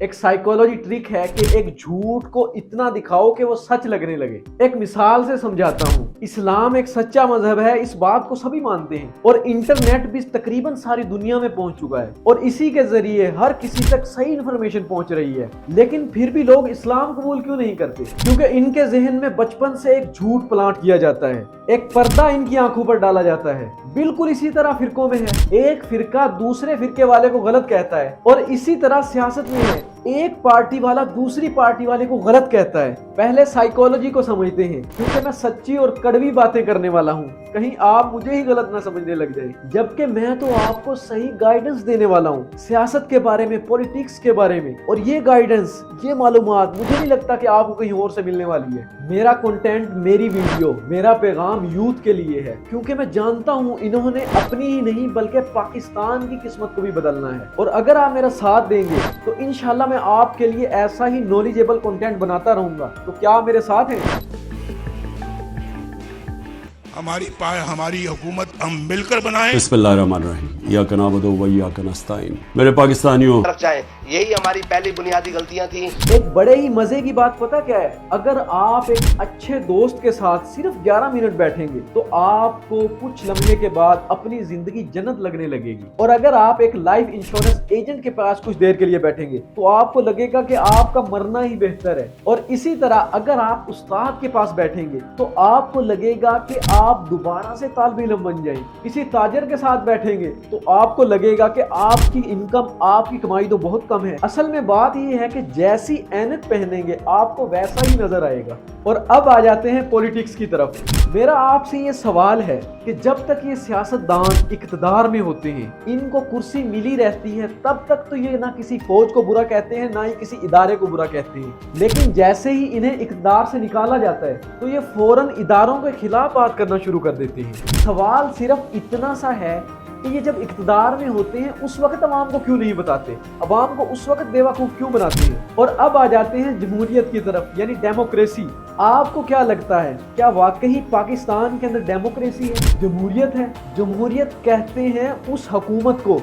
ایک psychology truck ہے کہ ایک جھوٹ کو اتنا دکھاؤ کہ وہ سچ لگنے لگے۔ ایک مثال سے سمجھاتا ہوں، اسلام ایک سچا مذہب ہے، اس بات کو سبھی مانتے ہیں، اور انٹرنیٹ بھی تقریباً ساری دنیا میں پہنچ چکا ہے اور اسی کے ذریعے ہر کسی تک صحیح انفارمیشن پہنچ رہی ہے۔ لیکن پھر بھی لوگ اسلام قبول کیوں نہیں کرتے؟ کیونکہ ان کے ذہن میں بچپن سے ایک جھوٹ پلانٹ کیا جاتا ہے، ایک پردہ ان کی آنکھوں پر ڈالا جاتا ہے۔ بالکل اسی طرح فرقوں میں ہے، ایک فرقہ دوسرے فرقے والے کو غلط کہتا ہے، اور اسی طرح سیاست میں ہے، ایک پارٹی والا دوسری پارٹی والے کو غلط کہتا ہے۔ پہلے سائیکولوجی کو سمجھتے ہیں، کیونکہ میں سچی اور کڑوی باتیں کرنے والا ہوں، کہیں آپ مجھے ہی غلط نہ سمجھنے لگ جائیں، جبکہ میں تو آپ کو صحیح گائیڈنس دینے والا ہوں، سیاست کے بارے میں، پولیٹکس کے بارے میں، اور یہ گائیڈنس، یہ معلومات مجھے نہیں لگتا کہ آپ کو کہیں اور سے ملنے والی ہے۔ میرا کنٹینٹ، میری ویڈیو، میرا پیغام یوتھ کے لیے ہے، کیونکہ میں جانتا ہوں انہوں نے اپنی ہی نہیں بلکہ پاکستان کی قسمت کو بھی بدلنا ہے، اور اگر آپ میرا ساتھ دیں گے تو انشاءاللہ میں آپ کے لیے ایسا ہی نالجیبل کنٹینٹ بناتا رہوں گا۔ تو کیا آپ میرے ساتھ ہیں؟ ہماری حکومت ہم مل کر بنائیں۔ بسم اللہ الرحمن الرحیم، ایاک نعبد و ایاک نستعین۔ میرے پاکستانیوں، یہی ہماری پہلی بنیادی غلطیاں تھیں۔ ایک بڑے ہی مزے کی بات پتہ کیا ہے؟ اگر آپ ایک اچھے دوست کے ساتھ صرف 11 منٹ بیٹھیں گے تو آپ کو کچھ لمحے کے بعد اپنی زندگی جنت لگنے لگے گی، اور اگر آپ ایک لائف انشورنس ایجنٹ کے پاس کچھ دیر کے لیے بیٹھیں گے تو آپ کو لگے گا کہ آپ کا مرنا ہی بہتر ہے، اور اسی طرح اگر آپ استاد کے پاس بیٹھیں گے تو آپ کو لگے گا کہ آپ دوبارہ سے طالب علم بن جائیں، کسی تاجر کے ساتھ بیٹھیں گے تو آپ کو لگے گا کہ آپ کی انکم، آپ کی کمائی تو بہت کم ہے۔ اصل میں بات یہ ہے کہ جیسی اینک پہنیں گے آپ کو ویسا ہی نظر آئے گا۔ اور اب آ جاتے ہیں پولیٹکس کی طرف۔ میرا آپ سے یہ سوال ہے کہ جب تک یہ سیاستدان اقتدار میں ہوتے ہیں، ان کو کرسی ملی رہتی ہے، تب تک تو یہ نہ کسی فوج کو برا کہتے ہیں، نہ ہی کسی ادارے کو برا کہتے ہیں، لیکن جیسے ہی انہیں اقتدار سے نکالا جاتا ہے تو یہ فوراً اداروں کے خلاف بات کرنا شروع کر دیتے ہیں۔ سوال صرف اتنا سا ہے کہ یہ جب اقتدار میں ہوتے ہیں اس وقت عوام کو کیوں نہیں بتاتے، عوام کو اس وقت بیوقوف کیوں بناتے ہیں؟ اور اب آ جاتے ہیں جمہوریت کی طرف، یعنی ڈیموکریسی۔ آپ کو کیا لگتا ہے، کیا واقعی پاکستان کے اندر ڈیموکریسی ہے، جمہوریت ہے؟ جمہوریت کہتے ہیں اس حکومت کو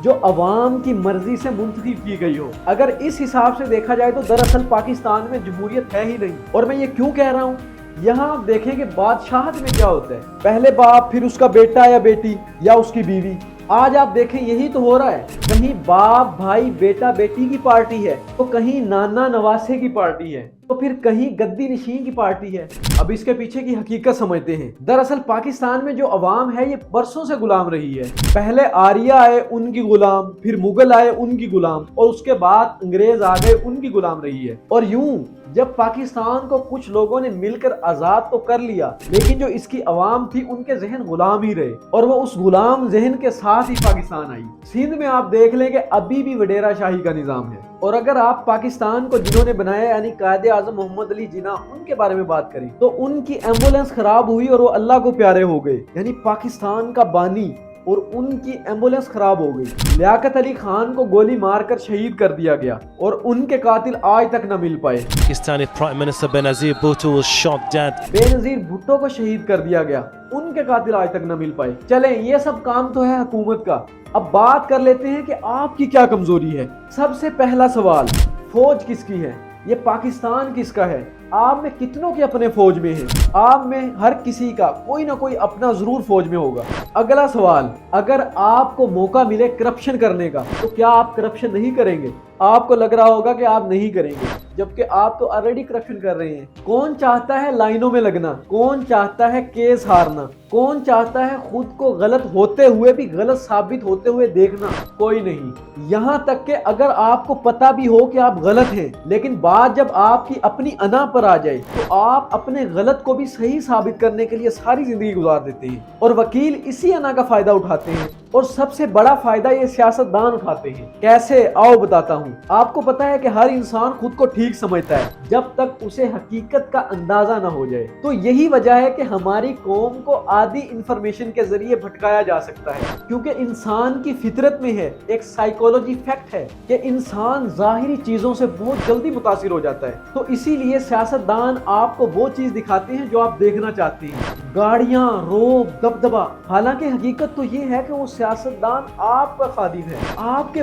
جو عوام کی مرضی سے منتخب کی گئی ہو۔ اگر اس حساب سے دیکھا جائے تو دراصل پاکستان میں جمہوریت ہے ہی نہیں۔ اور میں یہ کیوں کہہ رہا ہوں؟ یہاں آپ دیکھیں کہ بادشاہت میں کیا ہوتا ہے، پہلے باپ، پھر اس کا بیٹا یا بیٹی یا اس کی بیوی۔ آج آپ دیکھیں یہی تو ہو رہا ہے، کہیں باپ بھائی بیٹا بیٹی کی پارٹی ہے تو کہیں نانا نواسے کی پارٹی ہے تو پھر کہیں گدی نشین کی پارٹی ہے۔ اب اس کے پیچھے کی حقیقت سمجھتے ہیں۔ دراصل پاکستان میں جو عوام ہے یہ برسوں سے غلام رہی ہے۔ پہلے آریہ آئے ان کی غلام، پھر مغل آئے ان کی غلام، اور اس کے بعد انگریز آ گئے ان کی غلام رہی ہے۔ اور یوں جب پاکستان کو کچھ لوگوں نے مل کر آزاد تو کر لیا، لیکن جو اس کی عوام تھی ان کے ذہن غلام ہی رہے، اور وہ اس غلام ذہن کے ساتھ ہی پاکستان آئی۔ سندھ میں آپ دیکھ لیں کہ ابھی بھی وڈیرا شاہی کا نظام ہے، اور اگر آپ پاکستان کو جنہوں نے بنایا یعنی قائد اعظم محمد علی جناح، ان کے بارے میں بات کریں تو ان کی ایمبولینس خراب ہوئی اور وہ اللہ کو پیارے ہو گئے، یعنی پاکستان کا بانی، اور ان کی ایمبولینس خراب ہو گئی۔ لیاقت علی خان کو گولی مار کر شہید کر دیا گیا اور ان کے قاتل آج تک نہ مل پائے۔ Pakistani Prime Minister Benazir Bhutto was shot dead. بے نظیر بھٹو کو شہید کر دیا گیا، ان کے قاتل آج تک نہ مل پائے۔ چلیں یہ سب کام تو ہے حکومت کا، اب بات کر لیتے ہیں کہ آپ کی کیا کمزوری ہے۔ سب سے پہلا سوال، فوج کس کی ہے؟ یہ پاکستان کس کا ہے؟ آپ میں کتنوں کے اپنے فوج میں ہیں؟ آپ میں ہر کسی کا کوئی نہ کوئی اپنا ضرور فوج میں ہوگا۔ اگلا سوال، اگر آپ کو موقع ملے کرپشن کرنے کا تو کیا آپ کرپشن نہیں کریں گے؟ آپ کو لگ رہا ہوگا کہ آپ نہیں کریں گے، جبکہ آپ تو آلریڈی کرپشن کر رہے ہیں۔ کون چاہتا ہے لائنوں میں لگنا؟ کون چاہتا ہے کیس ہارنا؟ کون چاہتا ہے خود کو غلط ہوتے ہوئے بھی غلط ثابت ہوتے ہوئے دیکھنا؟ کوئی نہیں۔ یہاں تک کہ اگر آپ کو پتہ بھی ہو کہ آپ غلط ہیں، لیکن بات جب آپ کی اپنی انا پر آ جائے تو آپ اپنے غلط کو بھی صحیح ثابت کرنے کے لیے ساری زندگی گزار دیتے ہیں، اور وکیل اسی انا کا فائدہ اٹھاتے ہیں، اور سب سے بڑا فائدہ یہ سیاستدان اٹھاتے ہیں۔ کیسے؟ آؤ بتاتا ہوں۔ آپ کو پتا ہے کہ ہر انسان خود کو ٹھیک سمجھتا ہے جب تک اسے حقیقت کا اندازہ نہ ہو جائے، تو یہی وجہ ہے کہ ہماری قوم کو آدھی انفارمیشن کے ذریعے بھٹکایا جا سکتا ہے، کیونکہ انسان کی فطرت میں ہے، ایک سائیکولوجی فیکٹ ہے کہ انسان ظاہری چیزوں سے بہت جلدی متاثر ہو جاتا ہے، تو اسی لیے سیاستدان آپ کو وہ چیز دکھاتے ہیں جو آپ دیکھنا چاہتے ہیں، گاڑیاں، روب، دبدبا۔ حالانکہ حقیقت تو یہ ہے کہ وہ سیاستدان آپ کا خادم ہے، آپ کے